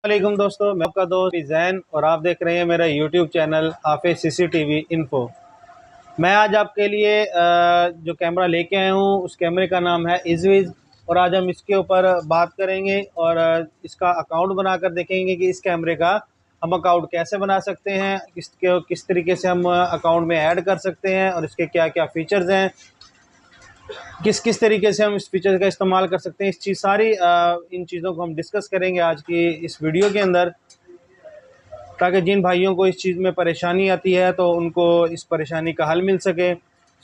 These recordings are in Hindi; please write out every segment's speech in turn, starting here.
वालेकुम दोस्तों, मैं आपका दोस्त जैन और आप देख रहे हैं मेरा यूट्यूब चैनल हाफिज सीसीटीवी इन्फो। मैं आज आपके लिए जो कैमरा लेके आया हूँ उस कैमरे का नाम है इजविज। और आज हम इसके ऊपर बात करेंगे और इसका अकाउंट बनाकर देखेंगे कि इस कैमरे का हम अकाउंट कैसे बना सकते हैं, किस तरीके से हम अकाउंट में ऐड कर सकते हैं और इसके क्या क्या फ़ीचर्स हैं, किस किस तरीके से हम इस फीचर का इस्तेमाल कर सकते हैं। इन चीज़ों को हम डिस्कस करेंगे आज की इस वीडियो के अंदर, ताकि जिन भाइयों को इस चीज़ में परेशानी आती है तो उनको इस परेशानी का हल मिल सके।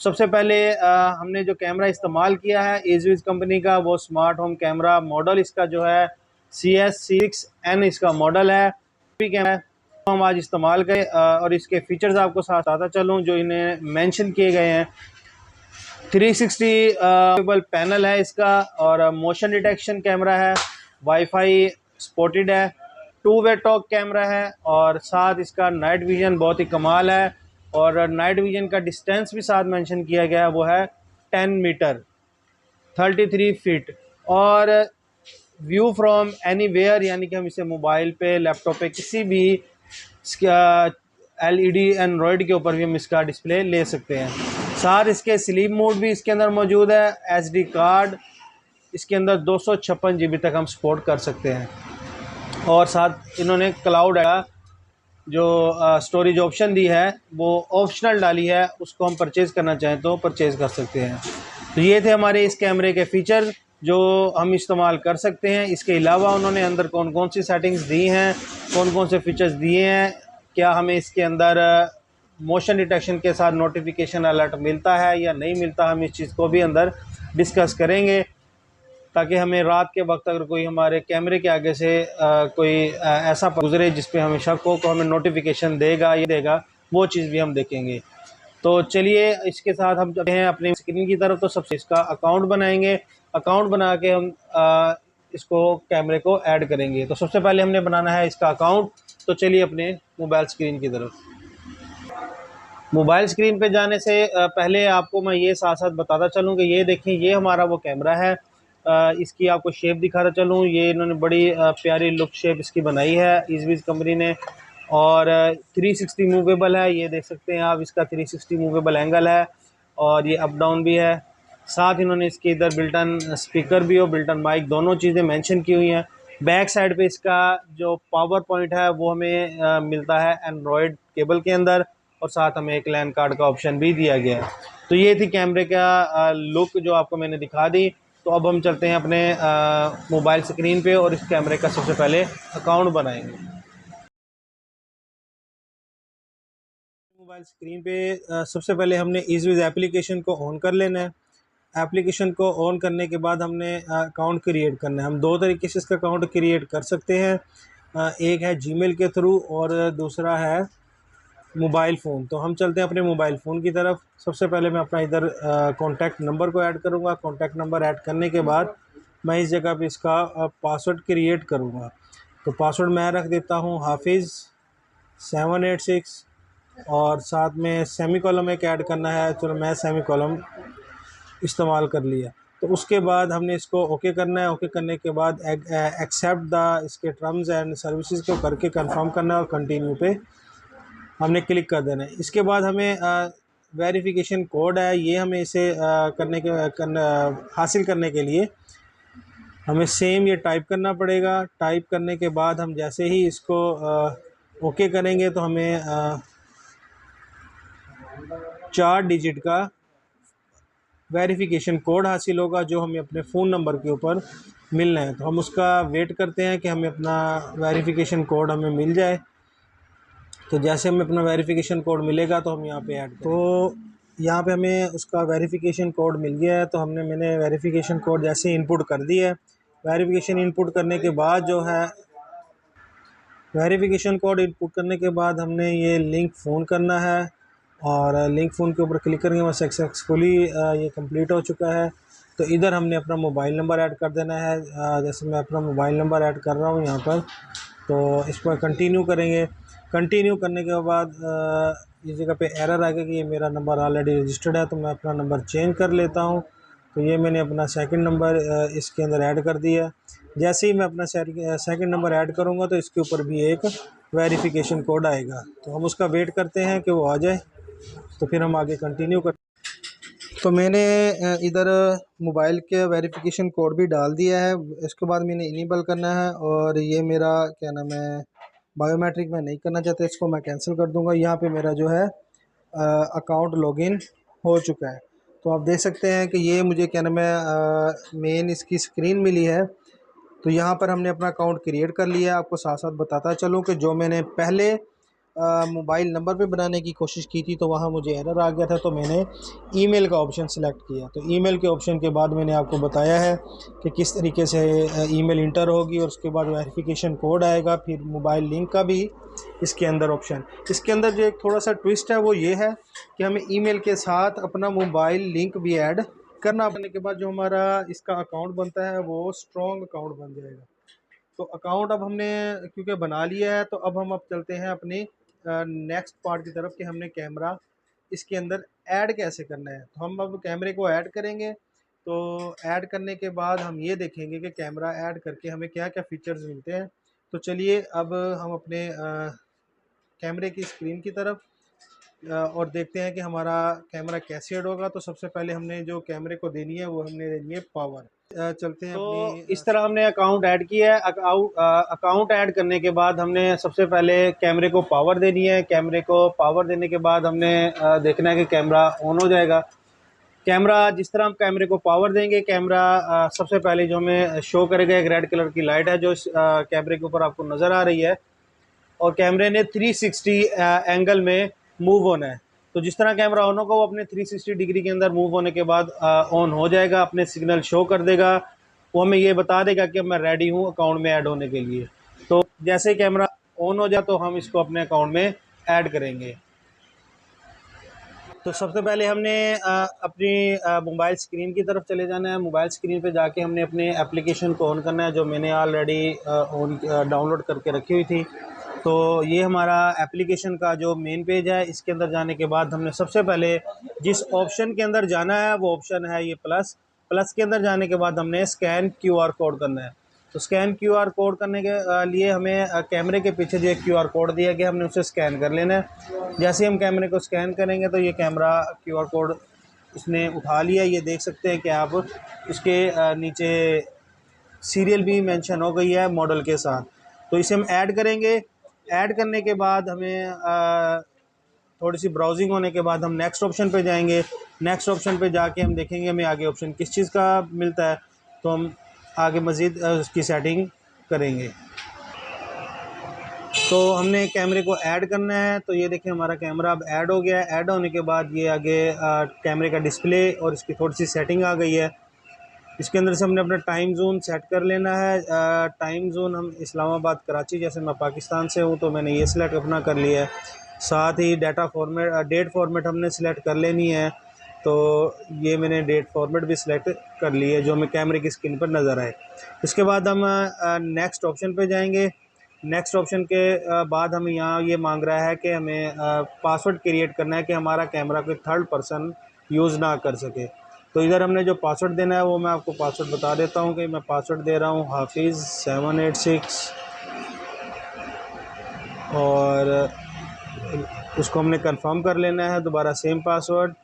सबसे पहले हमने जो कैमरा इस्तेमाल किया है एजविज कंपनी का, वो स्मार्ट होम कैमरा मॉडल इसका जो है CS6N इसका मॉडल है। कैमरा हम आज इस्तेमाल करें और इसके फीचर्स आपको साथ आता चलूँ जो इन्हें मेंशन किए गए हैं। 360 पैनल है इसका और मोशन डिटेक्शन कैमरा है, वाईफाई सपोर्टेड है, टू वे टॉक कैमरा है और साथ इसका नाइट विजन बहुत ही कमाल है। और नाइट विजन का डिस्टेंस भी साथ मेंशन किया गया है, वो है 10 मीटर 33 फीट। और व्यू फ्रॉम एनीवेयर, यानी कि हम इसे मोबाइल पे, लैपटॉप पे, किसी भी LED एंड्रॉयड के ऊपर भी हम इसका डिस्प्ले ले सकते हैं। साथ इसके स्लीप मोड भी इसके अंदर मौजूद है। SD कार्ड इसके अंदर 256 GB तक हम सपोर्ट कर सकते हैं। और साथ इन्होंने क्लाउड जो स्टोरेज ऑप्शन दी है वो ऑप्शनल डाली है, उसको हम परचेज़ करना चाहें तो परचेज़ कर सकते हैं। तो ये थे हमारे इस कैमरे के फ़ीचर जो हम इस्तेमाल कर सकते हैं। इसके अलावा उन्होंने अंदर कौन कौन सी सेटिंग्स दी हैं, कौन कौन से फ़ीचर्स दिए हैं, क्या हमें इसके अंदर मोशन डिटेक्शन के साथ नोटिफिकेशन अलर्ट मिलता है या नहीं मिलता, हम इस चीज़ को भी अंदर डिस्कस करेंगे, ताकि हमें रात के वक्त अगर कोई हमारे कैमरे के आगे से कोई ऐसा गुजरे जिस पे हमें शक हो तो हमें नोटिफिकेशन देगा या देगा, वो चीज़ भी हम देखेंगे। तो चलिए इसके साथ हम चलते हैं अपनी स्क्रीन की तरफ। तो सबसे इसका अकाउंट बनाएंगे, अकाउंट बना के हम इसको कैमरे को ऐड करेंगे। तो सबसे पहले हमने बनाना है इसका अकाउंट। तो चलिए अपने मोबाइल स्क्रीन की तरफ। मोबाइल स्क्रीन पे जाने से पहले आपको मैं ये साथ साथ बताता चलूँ कि ये देखें, ये हमारा वो कैमरा है। इसकी आपको शेप दिखाता चलूँ, ये इन्होंने बड़ी प्यारी लुक शेप इसकी बनाई है इजविज कंपनी ने। और 360 मूवेबल है, ये देख सकते हैं आप, इसका 360 मूवेबल एंगल है और ये अप डाउन भी है। साथ इन्होंने इसके इधर बिल्टन स्पीकर भी और बिल्टन माइक दोनों चीज़ें मेंशन की हुई हैं। बैक साइड पे इसका जो पावर पॉइंट है वो हमें मिलता है एंड्रॉयड केबल के अंदर, और साथ हमें एक लैन कार्ड का ऑप्शन भी दिया गया है। तो ये थी कैमरे का लुक जो आपको मैंने दिखा दी। तो अब हम चलते हैं अपने मोबाइल स्क्रीन पे और इस कैमरे का सबसे पहले अकाउंट बनाएंगे। मोबाइल स्क्रीन पे सबसे पहले हमने इजविज एप्लीकेशन को ऑन कर लेना है। एप्लीकेशन को ऑन करने के बाद हमने अकाउंट क्रिएट करना है। हम दो तरीके से इसका अकाउंट क्रिएट कर सकते हैं, एक है जीमेल के थ्रू और दूसरा है मोबाइल फ़ोन। तो हम चलते हैं अपने मोबाइल फ़ोन की तरफ। सबसे पहले मैं अपना इधर कॉन्टैक्ट नंबर को ऐड करूँगा। कॉन्टैक्ट नंबर ऐड करने के बाद मैं इस जगह पे इसका पासवर्ड क्रिएट करूँगा। तो पासवर्ड मैं रख देता हूँ हाफिज़ 786 और साथ में सेमी कॉलम एक ऐड करना है। चलो मैं सेमी कॉलम इस्तेमाल कर लिया। तो उसके बाद हमने इसको ओके करना है। ओके करने के बाद एक्सेप्ट द इसके टर्म्स एंड सर्विसेज को करके कंफर्म करना है और कंटिन्यू पे हमने क्लिक कर देना है। इसके बाद हमें वेरिफिकेशन कोड है, ये हमें इसे हासिल करने के लिए हमें सेम ये टाइप करना पड़ेगा। टाइप करने के बाद हम जैसे ही इसको ओके करेंगे तो हमें 4 डिजिट का वेरिफिकेशन कोड हासिल होगा जो हमें अपने फ़ोन नंबर के ऊपर मिलना है। तो हम उसका वेट करते हैं कि हमें अपना वेरिफिकेशन कोड हमें मिल जाए। तो जैसे हमें अपना वेरिफिकेशन कोड मिलेगा तो हम यहाँ पे ऐड, तो यहाँ पे हमें उसका वेरिफिकेशन कोड मिल गया है। तो मैंने वेरिफिकेशन कोड जैसे इनपुट कर दिया है। वेरिफिकेशन इनपुट करने के बाद जो है वेरिफिकेशन कोड इनपुट करने के बाद हमने ये लिंक फ़ोन करना है और लिंक फ़ोन के ऊपर क्लिक करेंगे, वह सक्सेसफुली ये कंप्लीट हो चुका है। तो इधर हमने अपना मोबाइल नंबर ऐड कर देना है। जैसे मैं अपना मोबाइल नंबर ऐड कर रहा हूँ यहाँ पर, तो इस पर कंटिन्यू करेंगे। कंटिन्यू करने के बाद इस जगह पे एरर आ गया कि ये मेरा नंबर ऑलरेडी रजिस्टर्ड है, तो मैं अपना नंबर चेंज कर लेता हूँ। तो ये मैंने अपना सेकंड नंबर इसके अंदर ऐड कर दिया। जैसे ही मैं अपना सेकंड नंबर ऐड करूँगा तो इसके ऊपर भी एक वेरिफिकेशन कोड आएगा। तो हम उसका वेट करते हैं कि वो आ जाए, तो फिर हम आगे कंटिन्यू कर। तो मैंने इधर मोबाइल के वेरिफिकेशन कोड भी डाल दिया है। इसके बाद मैंने इनेबल करना है, और ये मेरा क्या नाम है, बायोमेट्रिक मैं नहीं करना चाहता, इसको मैं कैंसिल कर दूंगा। यहाँ पे मेरा जो है अकाउंट लॉगिन हो चुका है। तो आप देख सकते हैं कि ये मुझे क्या नाम है मेन इसकी स्क्रीन मिली है। तो यहाँ पर हमने अपना अकाउंट क्रिएट कर लिया है। आपको साथ साथ बताता चलूँ कि जो मैंने पहले मोबाइल नंबर पे बनाने की कोशिश की थी तो वहाँ मुझे एरर आ गया था, तो मैंने ईमेल का ऑप्शन सेलेक्ट किया। तो ईमेल के ऑप्शन के बाद मैंने आपको बताया है कि किस तरीके से ईमेल इंटर होगी, और उसके बाद वेरिफिकेशन कोड आएगा, फिर मोबाइल लिंक का भी इसके अंदर ऑप्शन। इसके अंदर जो एक थोड़ा सा ट्विस्ट है वो ये है कि हमें ईमेल के साथ अपना मोबाइल लिंक भी ऐड करना। करने के बाद जो हमारा इसका अकाउंट बनता है वो स्ट्रॉन्ग अकाउंट बन जाएगा। तो अकाउंट अब हमने क्योंकि बना लिया है, तो अब चलते हैं अपने नेक्स्ट पार्ट की तरफ कि हमने कैमरा इसके अंदर ऐड कैसे करना है। तो हम अब कैमरे को ऐड करेंगे। तो ऐड करने के बाद हम ये देखेंगे कि कैमरा ऐड करके हमें क्या क्या फीचर्स मिलते हैं। तो चलिए अब हम अपने कैमरे की स्क्रीन की तरफ और देखते हैं कि हमारा कैमरा कैसे ऐड होगा। तो सबसे पहले हमने जो कैमरे को देनी है वो हमने देनी है पावर। चलते हैं तो अपनी इस तरह हमने अकाउंट ऐड किया है। अकाउंट ऐड करने के बाद हमने सबसे पहले कैमरे को पावर देनी है। कैमरे को पावर देने के बाद हमने देखना है कि कैमरा ऑन हो जाएगा। कैमरा जिस तरह हम कैमरे को पावर देंगे, कैमरा सबसे पहले जो हमें शो करेगा एक रेड कलर की लाइट है जो इस कैमरे के ऊपर आपको नज़र आ रही है, और कैमरे ने 360 एंगल में मूव होना है। तो जिस तरह कैमरा ऑन होगा वो अपने 360 डिग्री के अंदर मूव होने के बाद ऑन हो जाएगा, अपने सिग्नल शो कर देगा। वो हमें ये बता देगा कि मैं रेडी हूँ अकाउंट में ऐड होने के लिए। तो जैसे ही कैमरा ऑन हो जाए तो हम इसको अपने अकाउंट में ऐड करेंगे। तो सबसे पहले हमने अपनी मोबाइल स्क्रीन की तरफ चले जाना है। मोबाइल स्क्रीन पे जाके हमने अपने एप्लीकेशन को ऑन करना है जो मैंने ऑलरेडी ऑन डाउनलोड करके रखी हुई थी। तो ये हमारा एप्लीकेशन का जो मेन पेज है, इसके अंदर जाने के बाद हमने सबसे पहले जिस ऑप्शन के अंदर जाना है वो ऑप्शन है ये प्लस। प्लस के अंदर जाने के बाद हमने स्कैन क्यूआर कोड करना है। तो स्कैन क्यूआर कोड करने के लिए हमें कैमरे के पीछे जो एक क्यूआर कोड दिया गया हमने उसे स्कैन कर लेना है। जैसे हम कैमरे को स्कैन करेंगे तो ये कैमरा क्यूआर कोड उसने उठा लिया। ये देख सकते हैं कि आप उसके नीचे सीरियल भी मेंशन हो गई है मॉडल के साथ। तो इसे हम ऐड करेंगे। ऐड करने के बाद हमें थोड़ी सी ब्राउजिंग होने के बाद हम नेक्स्ट ऑप्शन पे जाएंगे। नेक्स्ट ऑप्शन पे जाके हम देखेंगे हमें आगे ऑप्शन किस चीज़ का मिलता है, तो हम आगे मज़ीद उसकी सेटिंग करेंगे। तो हमने कैमरे को ऐड करना है। तो ये देखिए हमारा कैमरा अब ऐड हो गया है। ऐड होने के बाद ये आगे कैमरे का डिस्प्ले और इसकी थोड़ी सी सेटिंग आ गई है। इसके अंदर से हमने अपना टाइम जोन सेट कर लेना है। टाइम जोन हम इस्लामाबाद कराची, जैसे मैं पाकिस्तान से हूँ तो मैंने ये सिलेक्ट अपना कर लिया है। साथ ही डाटा फॉर्मेट डेट फॉर्मेट हमने सिलेक्ट कर लेनी है। तो ये मैंने डेट फॉर्मेट भी सिलेक्ट कर ली है जो हमें कैमरे की स्क्रीन पर नज़र आए। इसके बाद हम नेक्स्ट ऑप्शन पे जाएंगे। नेक्स्ट ऑप्शन के बाद हमें यहाँ ये मांग रहा है कि हमें पासवर्ड क्रिएट करना है कि हमारा कैमरा कोई थर्ड पर्सन यूज़ ना कर सके। तो इधर हमने जो पासवर्ड देना है वो मैं आपको पासवर्ड बता देता हूँ कि मैं पासवर्ड दे रहा हूँ हाफिज़ 786, और उसको हमने कंफर्म कर लेना है दोबारा सेम पासवर्ड।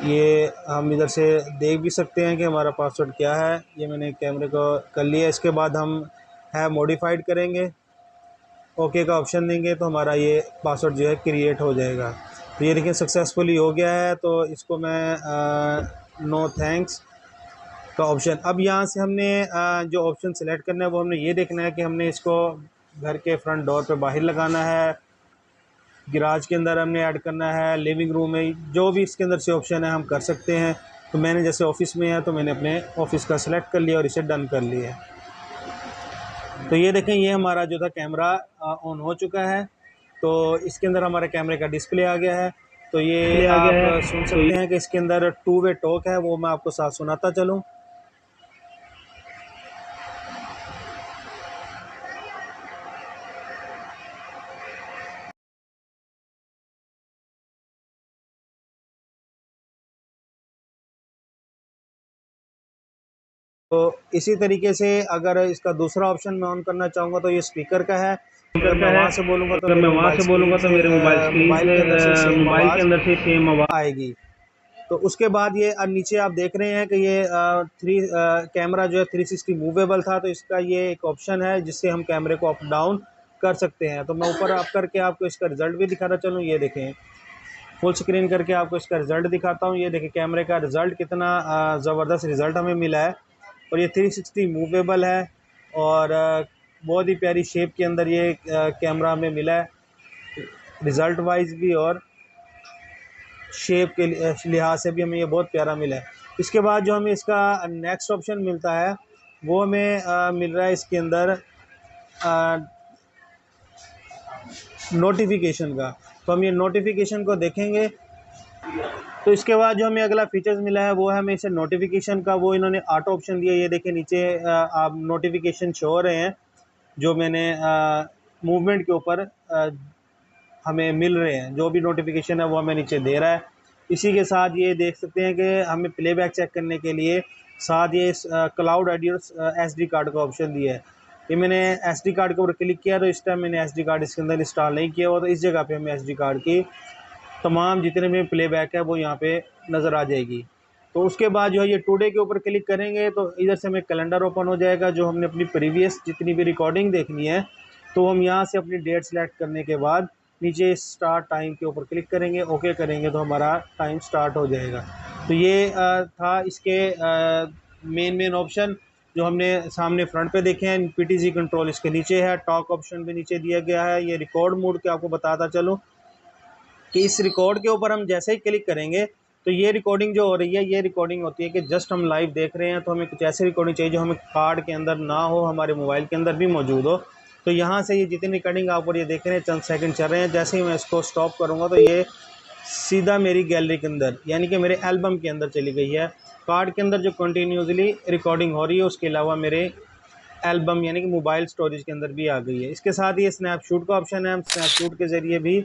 ये हम इधर से देख भी सकते हैं कि हमारा पासवर्ड क्या है। ये मैंने कैमरे को कर लिया। इसके बाद हम है मॉडिफाइड करेंगे, ओके का ऑप्शन देंगे तो हमारा ये पासवर्ड जो है क्रिएट हो जाएगा। तो ये देखिए सक्सेसफुली हो गया है। तो इसको मैं नो थैंक्स का ऑप्शन। अब यहाँ से हमने जो ऑप्शन सेलेक्ट करना है वो हमने ये देखना है कि हमने इसको घर के फ्रंट डोर पे बाहर लगाना है, गैराज के अंदर हमने ऐड करना है, लिविंग रूम में, जो भी इसके अंदर से ऑप्शन है हम कर सकते हैं। तो मैंने जैसे ऑफिस में है तो मैंने अपने ऑफिस का सिलेक्ट कर लिया और इसे डन कर लिया। तो ये देखें ये हमारा जो था कैमरा ऑन हो चुका है। तो इसके अंदर हमारे कैमरे का डिस्प्ले आ गया है। तो ये आप सुन सकते हैं कि इसके अंदर टू वे टॉक है, वो मैं आपको साथ सुनाता चलूँ। तो इसी तरीके से अगर इसका दूसरा ऑप्शन मैं ऑन करना चाहूँगा तो ये स्पीकर का है। अगर मैं वहाँ से बोलूँगा तो मेरे मोबाइल स्क्रीन से मोबाइल के अंदर से सेम आवाज़ आएगी। तो उसके बाद ये नीचे आप देख रहे हैं कि ये कैमरा जो है 360 मूवेबल था, तो इसका ये एक ऑप्शन है जिससे हम कैमरे को अप डाउन कर सकते हैं। तो मैं ऊपर अप करके आपको इसका रिज़ल्ट भी दिखाना चलूँ, ये देखें फुल स्क्रीन करके आपको इसका रिज़ल्ट दिखाता हूँ। ये देखें कैमरे का रिज़ल्ट कितना ज़बरदस्त रिज़ल्ट हमें मिला है। और ये 360 मूवेबल है और बहुत ही प्यारी शेप के अंदर ये कैमरा हमें मिला है, रिज़ल्ट वाइज भी और शेप के लिहाज से भी हमें ये बहुत प्यारा मिला है। इसके बाद जो हमें इसका नेक्स्ट ऑप्शन मिलता है वो हमें मिल रहा है इसके अंदर नोटिफिकेशन का। तो हम ये नोटिफिकेशन को देखेंगे तो इसके बाद जो हमें अगला फीचर्स मिला है वो है हमें इसे नोटिफिकेशन का, वो इन्होंने ऑटो ऑप्शन दिया। ये देखिए नीचे आप नोटिफिकेशन शो हो रहे हैं जो मैंने मूवमेंट के ऊपर हमें मिल रहे हैं, जो भी नोटिफिकेशन है वो हमें नीचे दे रहा है। इसी के साथ ये देख सकते हैं कि हमें प्लेबैक चेक करने के लिए साथ ये क्लाउड ऑडियो एसडी कार्ड का ऑप्शन दिया है। ये मैंने एसडी कार्ड के ऊपर क्लिक किया तो इस टाइम मैंने एसडी कार्ड इसके अंदर इंस्टॉल नहीं किया हुआ, तो इस जगह पे हमें एसडी कार्ड की तमाम जितने भी प्लेबैक है वो यहाँ पे नज़र आ जाएगी। तो उसके बाद जो है ये टुडे के ऊपर क्लिक करेंगे तो इधर से हमें कैलेंडर ओपन हो जाएगा, जो हमने अपनी प्रीवियस जितनी भी रिकॉर्डिंग देखनी है तो हम यहाँ से अपनी डेट सेलेक्ट करने के बाद नीचे स्टार्ट टाइम के ऊपर क्लिक करेंगे, ओके करेंगे तो हमारा टाइम स्टार्ट हो जाएगा। तो ये था इसके मेन ऑप्शन जो हमने सामने फ्रंट पे देखे हैं। पीटीजी कंट्रोल इसके नीचे है, टॉक ऑप्शन भी नीचे दिया गया है। ये रिकॉर्ड मोड के आपको बताता चलूँ कि इस रिकॉर्ड के ऊपर हम जैसे ही क्लिक करेंगे तो ये रिकॉर्डिंग जो हो रही है ये रिकॉर्डिंग होती है कि जस्ट हम लाइव देख रहे हैं, तो हमें कुछ ऐसी रिकॉर्डिंग चाहिए जो हमें कार्ड के अंदर ना हो, हमारे मोबाइल के अंदर भी मौजूद हो। तो यहाँ से ये जितनी रिकॉर्डिंग आप और ये देख रहे हैं चंद सेकंड चल रहे हैं, जैसे ही मैं इसको स्टॉप करूँगा तो ये सीधा मेरी गैलरी के अंदर यानी कि मेरे एल्बम के अंदर चली गई है। कार्ड के अंदर जो कंटिन्यूसली रिकॉर्डिंग हो रही है उसके अलावा मेरे एल्बम यानी कि मोबाइल स्टोरेज के अंदर भी आ गई है। इसके साथ ये स्नैपशॉट का ऑप्शन है, हम स्नैपशॉट के ज़रिए भी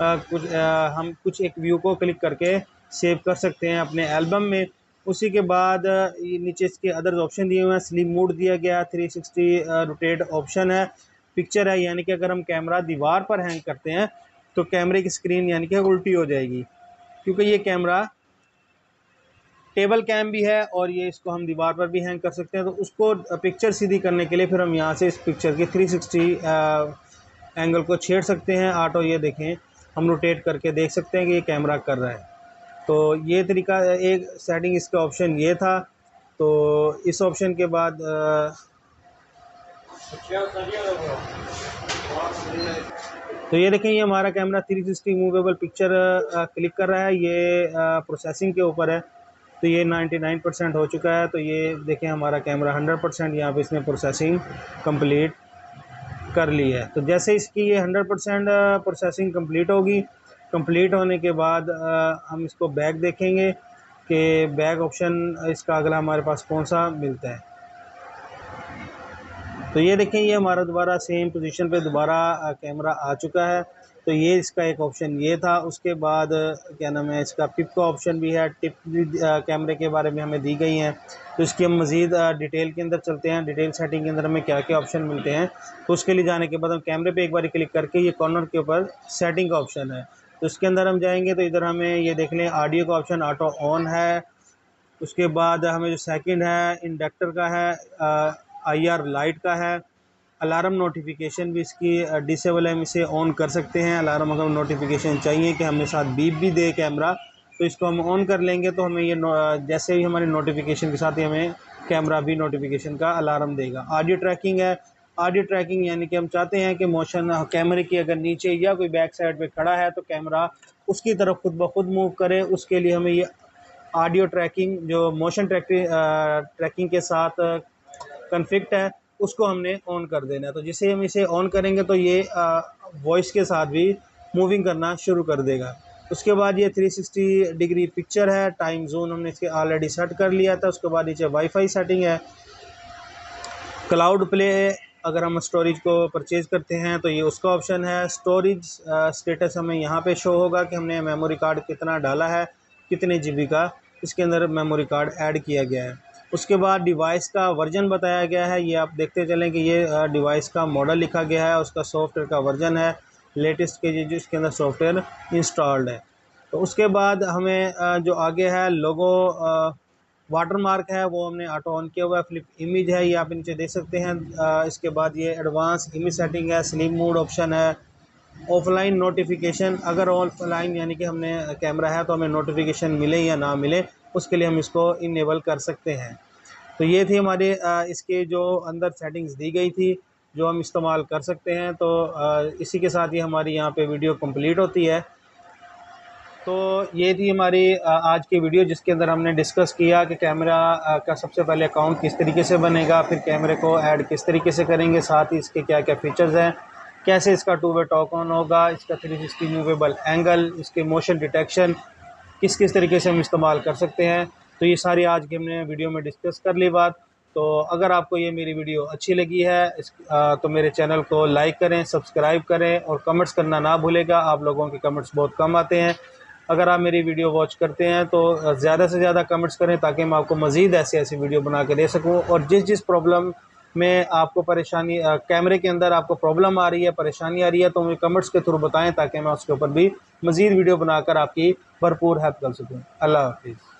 हम कुछ एक व्यू को क्लिक करके सेव कर सकते हैं अपने एल्बम में। उसी के बाद ये नीचे इसके अदर ऑप्शन दिए हुए हैं, स्लिप मोड दिया गया, 360 रोटेट ऑप्शन है, पिक्चर है यानी कि अगर हम कैमरा दीवार पर हैंग करते हैं तो कैमरे की स्क्रीन यानी कि उल्टी हो जाएगी, क्योंकि ये कैमरा टेबल कैम भी है और ये इसको हम दीवार पर भी हैंग कर सकते हैं। तो उसको पिक्चर सीधी करने के लिए फिर हम यहाँ से इस पिक्चर की 360 एंगल को छेड़ सकते हैं। ऑटो ये देखें हम रोटेट करके देख सकते हैं कि ये कैमरा कर रहा है। तो ये तरीका एक सेटिंग इसका ऑप्शन ये था। तो इस ऑप्शन के बाद तो ये देखें ये हमारा कैमरा 360 मूवेबल पिक्चर क्लिक कर रहा है, ये प्रोसेसिंग के ऊपर है। तो ये 99% हो चुका है। तो ये देखें हमारा कैमरा 100% यहाँ पे इसने प्रोसेसिंग कंप्लीट कर ली है। तो जैसे इसकी ये 100% प्रोसेसिंग कंप्लीट होगी, कंप्लीट होने के बाद हम इसको बैक देखेंगे कि बैक ऑप्शन इसका अगला हमारे पास कौन सा मिलता है। तो ये देखें ये हमारा दोबारा सेम पोजीशन पे दोबारा कैमरा आ चुका है। तो ये इसका एक ऑप्शन ये था। उसके बाद क्या नाम है इसका टिप का ऑप्शन भी है, टिप भी कैमरे के बारे में हमें दी गई हैं। तो इसकी हम मज़ीद डिटेल के अंदर चलते हैं, डिटेल सेटिंग के अंदर हमें क्या क्या ऑप्शन मिलते हैं। तो उसके लिए जाने के बाद हम कैमरे पे एक बार क्लिक करके ये कॉर्नर के ऊपर सेटिंग का ऑप्शन है, तो इसके अंदर हम जाएंगे तो इधर हमें ये देख लें ऑडियो का ऑप्शन ऑटो ऑन है। उसके बाद हमें जो सेकंड है इंडक्टर का है, IR लाइट का है, अलार्म नोटिफिकेशन भी इसकी डिसेबल है, हम इसे ऑन कर सकते हैं। अलार्म अगर नोटिफिकेशन चाहिए कि हमें साथ बीप भी दे कैमरा तो इसको हम ऑन कर लेंगे तो हमें ये जैसे ही हमारी नोटिफिकेशन के साथ ही हमें कैमरा भी नोटिफिकेशन का अलार्म देगा। ऑडियो ट्रैकिंग है, ऑडियो ट्रैकिंग यानी कि हम चाहते हैं कि मोशन कैमरे की अगर नीचे या कोई बैक साइड पे खड़ा है तो कैमरा उसकी तरफ खुद ब खुद मूव करे। उसके लिए हमें ये ऑडियो ट्रैकिंग जो मोशन ट्रैकिंग के साथ कन्फिग्ड है उसको हमने ऑन कर देना है। तो जिसे हम इसे ऑन करेंगे तो ये वॉइस के साथ भी मूविंग करना शुरू कर देगा। उसके बाद ये 360 डिग्री पिक्चर है, टाइम जोन हमने इसके ऑलरेडी सेट कर लिया था। उसके बाद नीचे वाईफाई सेटिंग है, क्लाउड प्ले अगर हम स्टोरेज को परचेज़ करते हैं तो ये उसका ऑप्शन है। स्टोरेज स्टेटस हमें यहाँ पे शो होगा कि हमने मेमोरी कार्ड कितना डाला है, कितने GB का इसके अंदर मेमोरी कार्ड ऐड किया गया है। उसके बाद डिवाइस का वर्जन बताया गया है, ये आप देखते चलें कि ये डिवाइस का मॉडल लिखा गया है, उसका सॉफ्टवेयर का वर्जन है लेटेस्ट के जिसके अंदर सॉफ्टवेयर इंस्टॉल्ड है। तो उसके बाद हमें जो आगे है लोगो वाटर मार्क है वो हमने ऑटो ऑन किया हुआ है, फ्लिप इमेज है ये आप नीचे देख सकते हैं। इसके बाद ये एडवांस इमेज सेटिंग है, स्लीप मोड ऑप्शन है, ऑफलाइन नोटिफिकेशन, अगर ऑफलाइन यानी कि हमने कैमरा है तो हमें नोटिफिकेशन मिले या ना मिले उसके लिए हम इसको इनेबल कर सकते हैं। तो ये थी हमारे इसके जो अंदर सेटिंग्स दी गई थी जो हम इस्तेमाल कर सकते हैं। तो इसी के साथ ही हमारी यहाँ पे वीडियो कंप्लीट होती है। तो ये थी हमारी आज की वीडियो जिसके अंदर हमने डिस्कस किया कि कैमरा का सबसे पहले अकाउंट किस तरीके से बनेगा, फिर कैमरे को ऐड किस तरीके से करेंगे, साथ ही इसके क्या क्या फीचर्स हैं, कैसे इसका 2-वे टॉक ऑन होगा, इसका 360 मूवेबल एंगल, इसके मोशन डिटेक्शन किस किस तरीके से हम इस्तेमाल कर सकते हैं। तो ये सारी आज की हमने वीडियो में डिस्कस कर ली बात। तो अगर आपको ये मेरी वीडियो अच्छी लगी है तो मेरे चैनल को लाइक करें, सब्सक्राइब करें और कमेंट्स करना ना भूलेगा। आप लोगों के कमेंट्स बहुत कम आते हैं। अगर आप मेरी वीडियो वॉच करते हैं तो ज़्यादा से ज़्यादा कमेंट्स करें ताकि मैं आपको मज़ीद ऐसी ऐसी वीडियो बना के दे सकूं। और जिस जिस प्रॉब्लम में आपको परेशानी कैमरे के अंदर आपको प्रॉब्लम आ रही है, परेशानी आ रही है, तो मुझे कमेंट्स के थ्रू बताएं ताकि मैं उसके ऊपर भी मज़ीद वीडियो बनाकर आपकी भरपूर हेल्प कर सकूँ। अल्लाह हाफिज़।